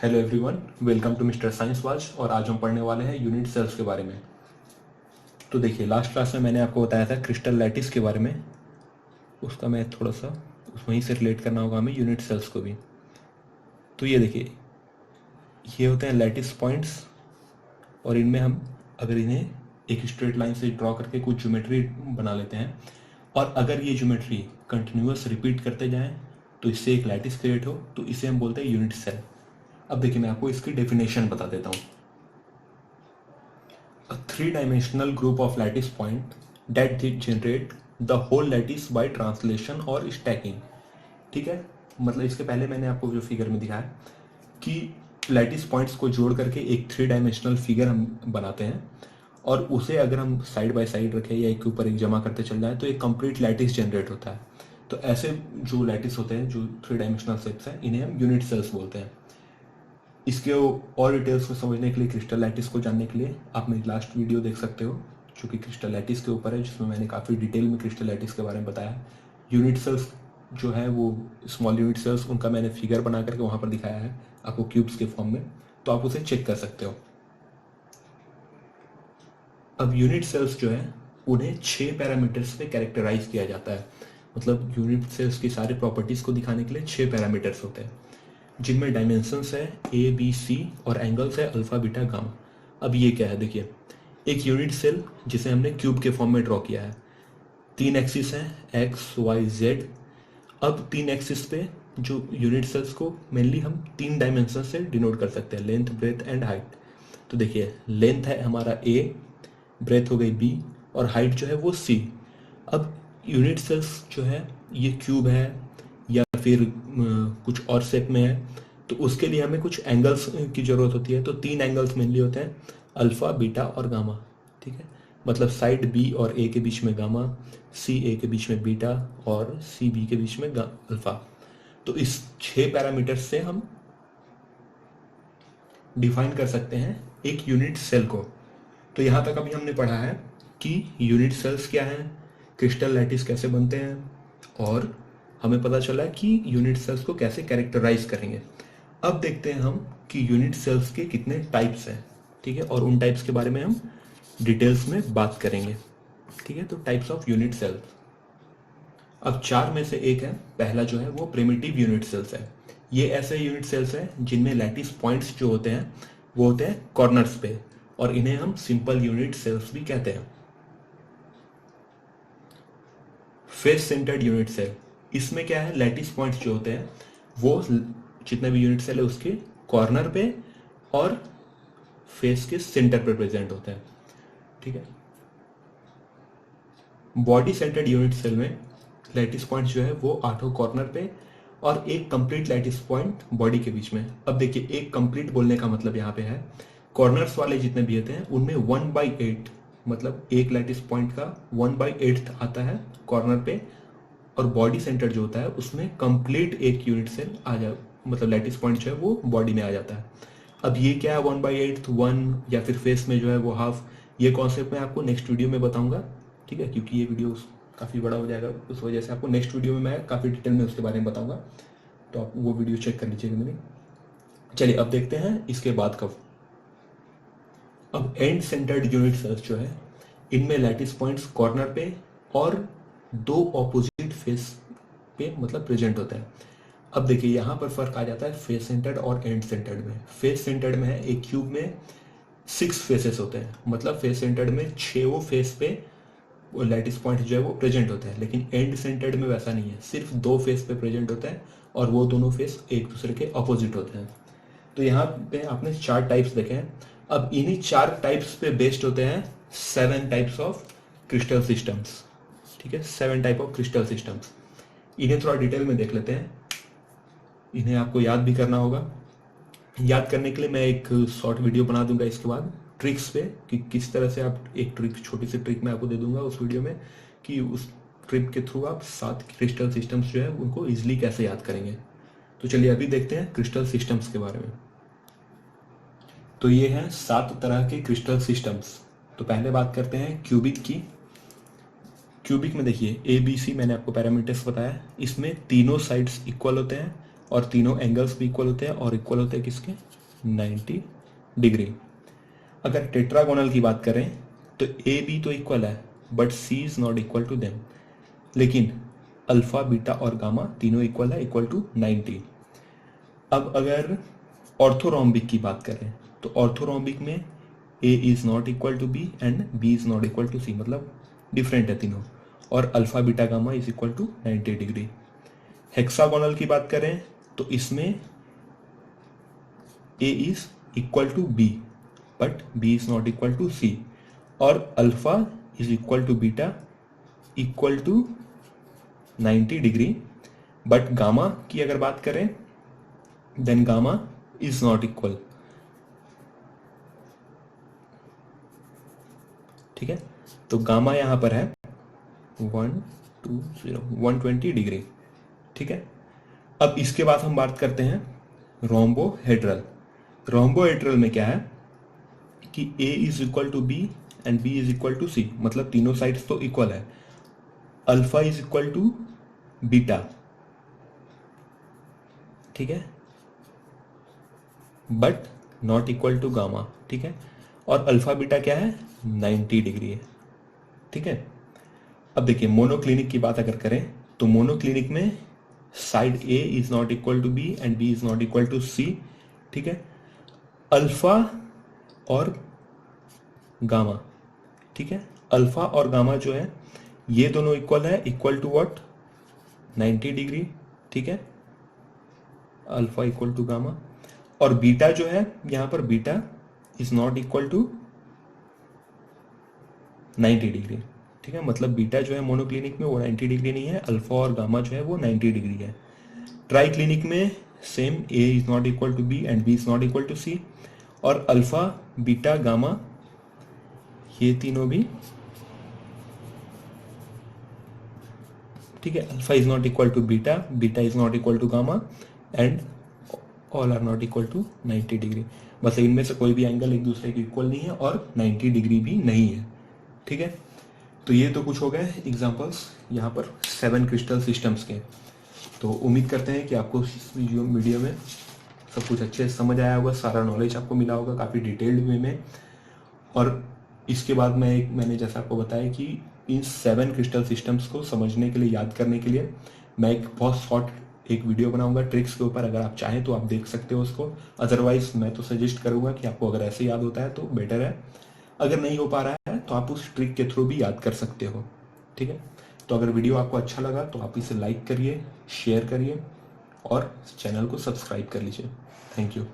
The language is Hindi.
Hello everyone, welcome to mister science watch. और आज हम पढ़ने वाले हैं यूनिट सेल्स के बारे में। तो देखिए, लास्ट क्लास में मैंने आपको बताया था क्रिस्टल लैटिस के बारे में। उसका मैं थोड़ा सा वहीं से रिलेट करना होगा हमें यूनिट सेल्स को भी। तो ये देखिए, ये होते हैं लैटिस पॉइंट्स, और इनमें हम अगर इन्हें एक स्ट्रेट लाइन से ड्रॉ करके कुछ ज्योमेट्री बना लेते हैं, और अगर ये ज्योमेट्री कंटिन्यूअस रिपीट करते जाएं तो इससे एक लैटिस क्रिएट हो, तो इसे हम बोलते हैं यूनिट सेल। अब देखिए, मैं आपको इसकी डेफिनेशन बता देता हूँ। A three-dimensional group of lattice point that generate the whole lattice by translation और stacking। ठीक है, मतलब इसके पहले मैंने आपको जो फिगर में दिखाया कि लैटिस पॉइंट्स को जोड़ करके एक थ्री डायमेंशनल फिगर हम बनाते हैं, और उसे अगर हम साइड बाय साइड रखें या एक के ऊपर एक जमा करते चल जाए तो एक कंप्लीट लैटिस जनरेट होता है। तो ऐसे जो लैटिस होते हैं, जो थ्री डायमेंशनल शेप्स हैं, इन्हें हम यूनिट सेल्स बोलते हैं। इसके और डिटेल्स को समझने के लिए, क्रिस्टल लैटिस को जानने के लिए आप मेरी लास्ट वीडियो देख सकते हो, जो कि क्रिस्टल लैटिस के ऊपर है, जिसमें मैंने काफ़ी डिटेल में क्रिस्टल लैटिस के बारे में बताया है। यूनिट सेल्स जो है वो स्मॉल यूनिट सेल्स, उनका मैंने फिगर बना करके वहाँ पर दिखाया है आपको क्यूब्स के फॉर्म में, तो आप उसे चेक कर सकते हो। अब यूनिट सेल्स जो है उन्हें 6 पैरामीटर्स पे कैरेक्टराइज किया जाता है। मतलब यूनिट सेल्स की सारी प्रॉपर्टीज़ को दिखाने के लिए 6 पैरामीटर्स होते हैं, जिनमें डायमेंशंस है ए बी सी और एंगल्स है अल्फा बीटा गामा। अब ये क्या है, देखिए, एक यूनिट सेल जिसे हमने क्यूब के फॉर्म में ड्रॉ किया है, 3 एक्सिस हैं एक्स वाई जेड। अब 3 एक्सिस पे जो यूनिट सेल्स को मेनली हम 3 डायमेंशन से डिनोट कर सकते हैं, लेंथ ब्रेथ एंड हाइट। तो देखिए, लेंथ है हमारा ए, ब्रेथ हो गई बी, और हाइट जो है वो सी। अब यूनिट सेल्स जो है ये क्यूब है या फिर कुछ और शेप में है, तो उसके लिए हमें कुछ एंगल्स की ज़रूरत होती है। तो 3 एंगल्स मेनली होते हैं, अल्फ़ा बीटा और गामा। ठीक है, मतलब साइड बी और ए के बीच में गामा, सी ए के बीच में बीटा और सी बी के बीच में अल्फ़ा। तो इस 6 पैरामीटर्स से हम डिफाइन कर सकते हैं एक यूनिट सेल को। तो यहाँ तक अभी हमने पढ़ा है कि यूनिट सेल्स क्या हैं, क्रिस्टल लैटिस कैसे बनते हैं, और हमें पता चला कि यूनिट सेल्स को कैसे कैरेक्टराइज करेंगे। अब देखते हैं हम कि यूनिट सेल्स के कितने टाइप्स हैं। ठीक है, और उन टाइप्स के बारे में हम डिटेल्स में बात करेंगे। ठीक है, तो टाइप्स ऑफ यूनिट सेल्स। अब 4 में से एक है, पहला जो है वो प्रिमिटिव यूनिट सेल्स है। ये ऐसे यूनिट सेल्स हैं जिनमें लैटिस पॉइंट्स जो होते हैं वो होते हैं कॉर्नर्स पे, और इन्हें हम सिंपल यूनिट सेल्स भी कहते हैं। फेस सेंटर्ड यूनिट सेल, इसमें क्या है, लैटिस पॉइंट्स जो होते हैं वो जितने भी यूनिट सेल है उसके कॉर्नर पे और फेस के सेंटर पे प्रेजेंट होते हैं। ठीक है, बॉडी सेंटर्ड यूनिट सेल में लैटिस पॉइंट जो है वो 8 कॉर्नर पे और एक कंप्लीट लैटिस पॉइंट बॉडी के बीच में। अब देखिए, एक कंप्लीट बोलने का मतलब यहाँ पे है, कॉर्नर्स वाले जितने भी होते हैं उनमें 1/8, मतलब एक लैटिस पॉइंट का 1/8 आता है कॉर्नर पे, और बॉडी सेंटर जो होता है उसमें कंप्लीट एक यूनिट सेल आ जा, मतलब लैटिस पॉइंट जो है वो बॉडी में आ जाता है। अब ये क्या है 1/8, 1, या फिर फेस में जो है वो हाफ, ये कॉन्सेप्ट मैं आपको नेक्स्ट वीडियो में बताऊंगा। ठीक है, क्योंकि ये वीडियो काफ़ी बड़ा हो जाएगा, उस वजह से आपको नेक्स्ट वीडियो में मैं काफ़ी डिटेल में उसके बारे में बताऊंगा, तो आप वो वीडियो चेक कर लीजिएगा मेरी। चलिए, अब देखते हैं इसके बाद कब। अब एंड सेंटर्ड यूनिट सेल्स जो है, इनमें लैटिस पॉइंट्स कॉर्नर पे और 2 ऑपोजिट फेस पे मतलब प्रेजेंट होता है। अब देखिए, यहाँ पर फर्क आ जाता है फेस सेंटर्ड और एंड सेंटर्ड में। फेस सेंटर्ड में है, एक क्यूब में 6 फेसेस होते हैं, मतलब फेस सेंटर्ड में 6 फेस पे वो लैटिस पॉइंट जो है वो प्रेजेंट होता है। लेकिन एंड सेंटर्ड में वैसा नहीं है, सिर्फ 2 फेस पे प्रेजेंट होता है, और वो दोनों फेस एक दूसरे के अपोजिट होते हैं। तो यहाँ पे आपने 4 टाइप्स देखे हैं। अब इन्हीं 4 टाइप्स पे बेस्ड होते हैं 7 टाइप्स ऑफ क्रिस्टल सिस्टम्स। ठीक है, 7 टाइप ऑफ क्रिस्टल सिस्टम्स। इन्हें थोड़ा डिटेल में देख लेते हैं। इन्हें आपको याद भी करना होगा। याद करने के लिए मैं एक शॉर्ट वीडियो बना दूंगा इसके बाद ट्रिक्स पे, कि किस तरह से आप, एक ट्रिक, छोटी सी ट्रिक मैं आपको दे दूंगा उस वीडियो में, कि उस ट्रिक के थ्रू आप 7 क्रिस्टल सिस्टम्स जो है उनको इजीली कैसे याद करेंगे। तो चलिए अभी देखते हैं क्रिस्टल सिस्टम्स के बारे में। तो ये हैं 7 तरह के क्रिस्टल सिस्टम्स। तो पहले बात करते हैं क्यूबिक की। क्यूबिक में देखिए, ए बी सी मैंने आपको पैरामीटर्स बताया, इसमें तीनों साइड्स इक्वल होते हैं और तीनों एंगल्स भी इक्वल होते हैं और इक्वल होते हैं किसके 90 डिग्री। अगर टेट्रागोनल की बात करें तो ए बी तो इक्वल है but C is not equal to them, लेकिन अल्फा बीटा और गामा तीनों इक्वल है, इक्वल टू 90। अब अगर ऑर्थोरोम्बिक की बात करें तो ऑर्थोरोम्बिक में a is not equal to b and b is not equal to c, मतलब डिफरेंट है तीनों, और alpha beta gamma is equal to 90 degree. Hexagonal की बात करें तो इसमें a is equal to b but b is not equal to c, और alpha is equal to beta equal to 90 degree, but gamma की अगर बात करें then gamma is not equal. ठीक है, तो गामा यहां पर है 120 डिग्री। ठीक है, अब इसके बाद हम बात करते हैं रोम्बोहेड्रल। रोम्बोहेड्रल में क्या है कि a is equal to b and b is equal to c, मतलब तीनों साइड्स तो इक्वल है। Alpha is equal to beta, ठीक है, but not equal to gamma. ठीक है, और अल्फा बीटा क्या है 90 डिग्री है। ठीक है, अब देखिए मोनोक्लिनिक की बात अगर करें तो मोनोक्लिनिक में side a is not equal to b and b is not equal to c. ठीक है, अल्फा और गामा, ठीक है, अल्फा और गामा जो है ये दोनों इक्वल है, इक्वल टू व्हाट 90 डिग्री। ठीक है, अल्फा इक्वल टू गामा, और बीटा जो है यहां पर beta is not equal to 90 degree. ठीक है, मतलब बीटा जो है मोनोक्लिनिक में वो 90 डिग्री नहीं है, अल्फा और गामा जो है वो 90 डिग्री है। ट्राई क्लिनिक में same a is not equal to b and b is not equal to c, और अल्फा बीटा गामा ये तीनों भी, ठीक है, alpha is not equal to beta, beta is not equal to gamma and all are not equal to 90 degree. बस इनमें से कोई भी एंगल एक दूसरे के इक्वल नहीं है और 90 डिग्री भी नहीं है। ठीक है, तो ये तो कुछ हो गए एग्जांपल्स यहाँ पर 7 क्रिस्टल सिस्टम्स के। तो उम्मीद करते हैं कि आपको इस वीडियो में सब कुछ अच्छे से समझ आया होगा, सारा नॉलेज आपको मिला होगा काफ़ी डिटेल्ड वे में। और इसके बाद मैंने जैसा आपको बताया कि इन 7 क्रिस्टल सिस्टम्स को समझने के लिए, याद करने के लिए मैं एक बहुत शॉर्ट एक वीडियो बनाऊंगा ट्रिक्स के ऊपर। अगर आप चाहें तो आप देख सकते हो उसको, अदरवाइज मैं तो सजेस्ट करूंगा कि आपको अगर ऐसे याद होता है तो बेटर है, अगर नहीं हो पा रहा है तो आप उस ट्रिक के थ्रू भी याद कर सकते हो। ठीक है, तो अगर वीडियो आपको अच्छा लगा तो आप इसे लाइक करिए, शेयर करिए और चैनल को सब्सक्राइब कर लीजिए। Thank you.